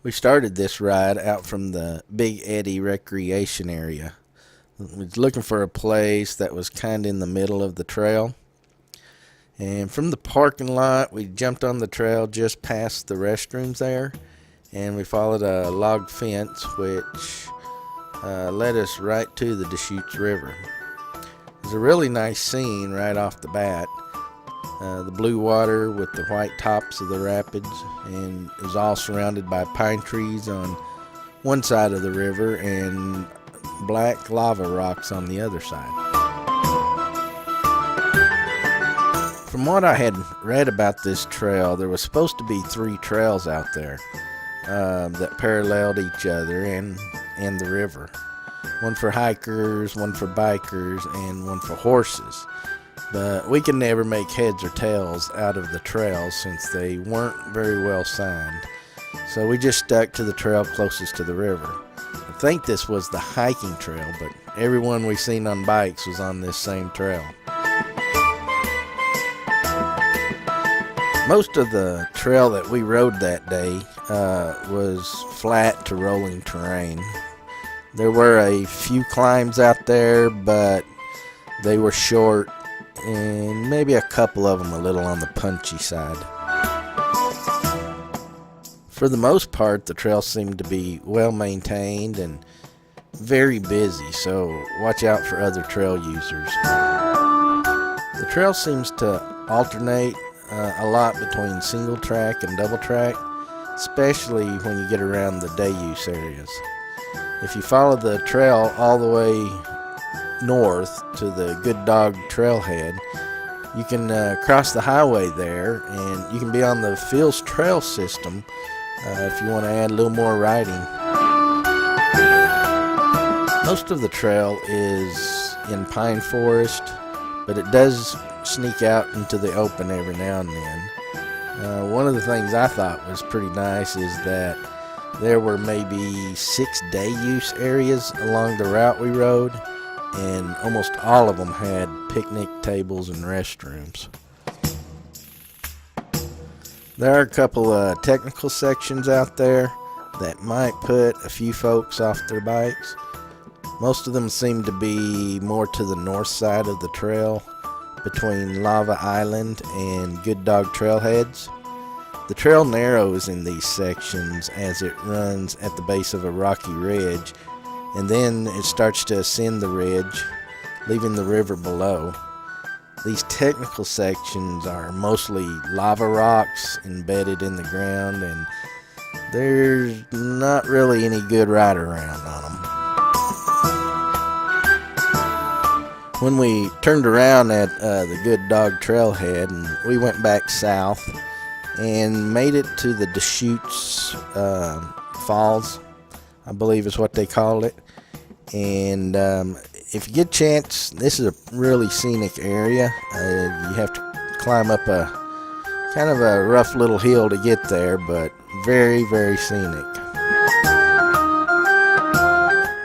We started this ride out from the Big Eddy Recreation Area. We was looking for a place that was kind of in the middle of the trail. And from the parking lot, we jumped on the trail just past the restrooms there. And we followed a log fence, which led us right to the Deschutes River. It was a really nice scene right off the bat. The blue water with the white tops of the rapids, and it was all surrounded by pine trees on one side of the river and black lava rocks on the other side. From what I had read about this trail, there was supposed to be 3 trails out there that paralleled each other and the river. One for hikers, one for bikers, and one for horses. But we could never make heads or tails out of the trails since they weren't very well signed. So we just stuck to the trail closest to the river. I think this was the hiking trail, but everyone we seen on bikes was on this same trail. Most of the trail that we rode that day was flat to rolling terrain. There were a few climbs out there, but they were short, and maybe a couple of them a little on the punchy side. For the most part, the trail seemed to be well maintained and very busy, so watch out for other trail users. The trail seems to alternate a lot between single track and double track, especially when you get around the day use areas. If you follow the trail all the way north to the Good Dog trailhead, you can cross the highway there, and you can be on the Phil's Trail system if you want to add a little more riding. Most of the trail is in pine forest, but it does sneak out into the open every now and then. One of the things I thought was pretty nice is that there were maybe 6 day use areas along the route we rode, and almost all of them had picnic tables and restrooms. There are a couple of technical sections out there that might put a few folks off their bikes. Most of them seem to be more to the north side of the trail, between Lava Island and Good Dog trailheads. The trail narrows in these sections as it runs at the base of a rocky ridge, and then it starts to ascend the ridge, leaving the river below. These technical sections are mostly lava rocks embedded in the ground, and there's not really any good ride around on them. When we turned around at the Good Dog trailhead, and we went back south and made it to the Deschutes Falls, I believe is what they called it. And if you get a chance, this is a really scenic area. You have to climb up a kind of a rough little hill to get there, but very, very scenic.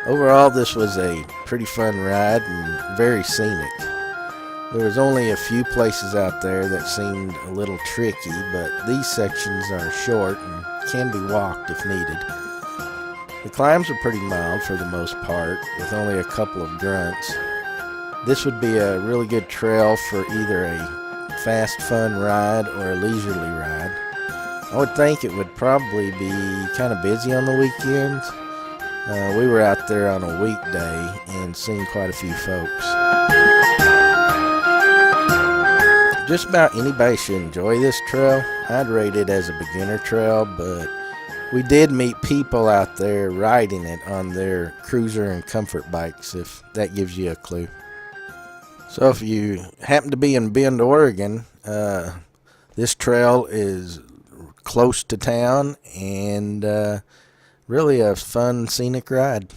Overall, this was a pretty fun ride and very scenic. There was only a few places out there that seemed a little tricky, but these sections are short and can be walked if needed. The climbs are pretty mild for the most part, with only a couple of grunts. This would be a really good trail for either a fast, fun ride or a leisurely ride. I would think it would probably be kind of busy on the weekends. We were out there on a weekday and seen quite a few folks. Just about anybody should enjoy this trail. I'd rate it as a beginner trail, but we did meet people out there riding it on their cruiser and comfort bikes, if that gives you a clue. So if you happen to be in Bend, Oregon, this trail is close to town and really a fun scenic ride.